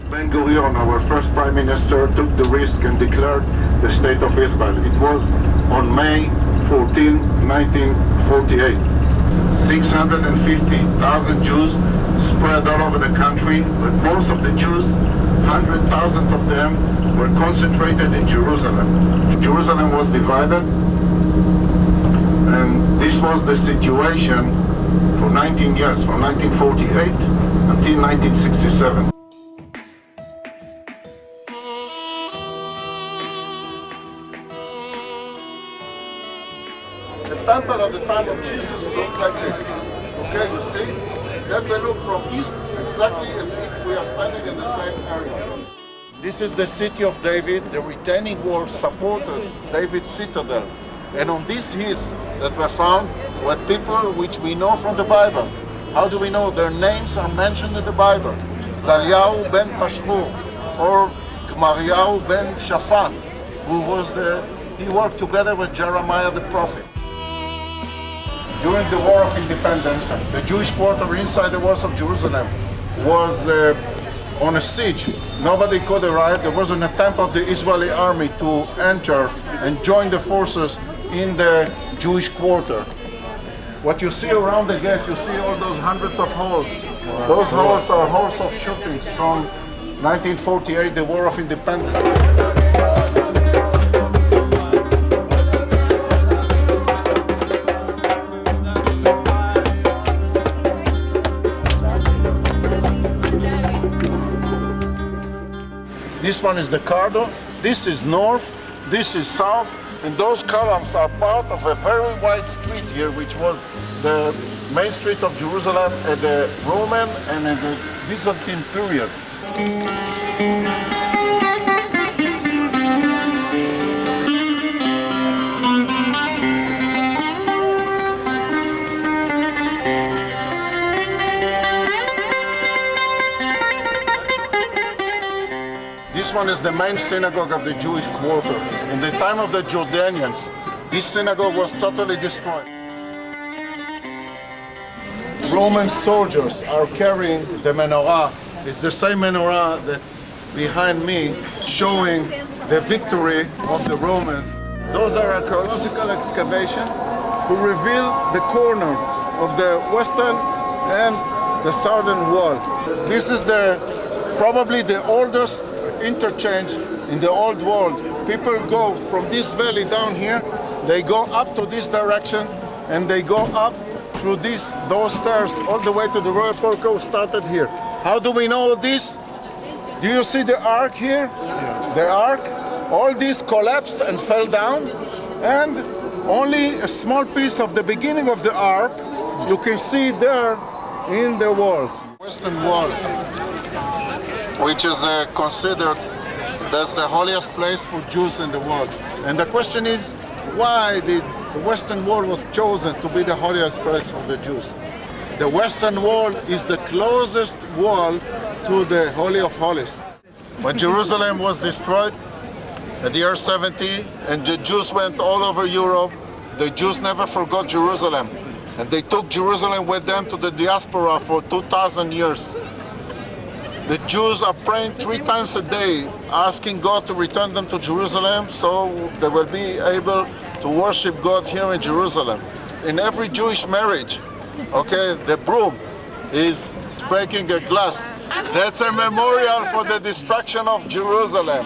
Ben-Gurion, our first prime minister, took the risk and declared the state of Israel. It was on May 14, 1948. 650,000 Jews spread all over the country, but most of the Jews, 100,000 of them, were concentrated in Jerusalem. Jerusalem was divided, and this was the situation for 19 years, from 1948 until 1967. The temple of the time of Jesus looked like this. Okay, you see? That's a look from east, exactly as if we are standing in the same area. This is the city of David. The retaining wall supported David's citadel. And on these hills that were found were people which we know from the Bible. How do we know? Their names are mentioned in the Bible. Daliyahu ben Pashhur, or Gmariyahu ben Shaphan, he worked together with Jeremiah the prophet. During the War of Independence, the Jewish quarter inside the walls of Jerusalem was on a siege. Nobody could arrive. There was an attempt of the Israeli army to enter and join the forces in the Jewish quarter. What you see around the gate, you see all those hundreds of holes. Those holes are holes of shootings from 1948, the War of Independence. This one is the corridor, this is north, this is south, and those columns are part of a very wide street here, which was the main street of Jerusalem at the Roman and in the Byzantine period. This one is the main synagogue of the Jewish quarter. In the time of the Jordanians, this synagogue was totally destroyed. Roman soldiers are carrying the menorah. It's the same menorah that behind me, showing the victory of the Romans. Those are archaeological excavations who reveal the corner of the western and the southern wall. This is probably the oldest interchange in the old world. People go from this valley down here, they go up to this direction, and they go up through those stairs all the way to the royal portico started here. How do we know this? Do you see the ark here? Yeah. The ark, all this collapsed and fell down, and only a small piece of the beginning of the ark you can see there in the wall. Western wall, which is considered as the holiest place for Jews in the world. And the question is, why did the Western Wall was chosen to be the holiest place for the Jews? The Western Wall is the closest wall to the Holy of Holies. When Jerusalem was destroyed at the year 70, and the Jews went all over Europe, the Jews never forgot Jerusalem. And they took Jerusalem with them to the diaspora for 2,000 years. The Jews are praying 3 times a day, asking God to return them to Jerusalem so they will be able to worship God here in Jerusalem. In every Jewish marriage, okay, the broom is breaking a glass. That's a memorial for the destruction of Jerusalem.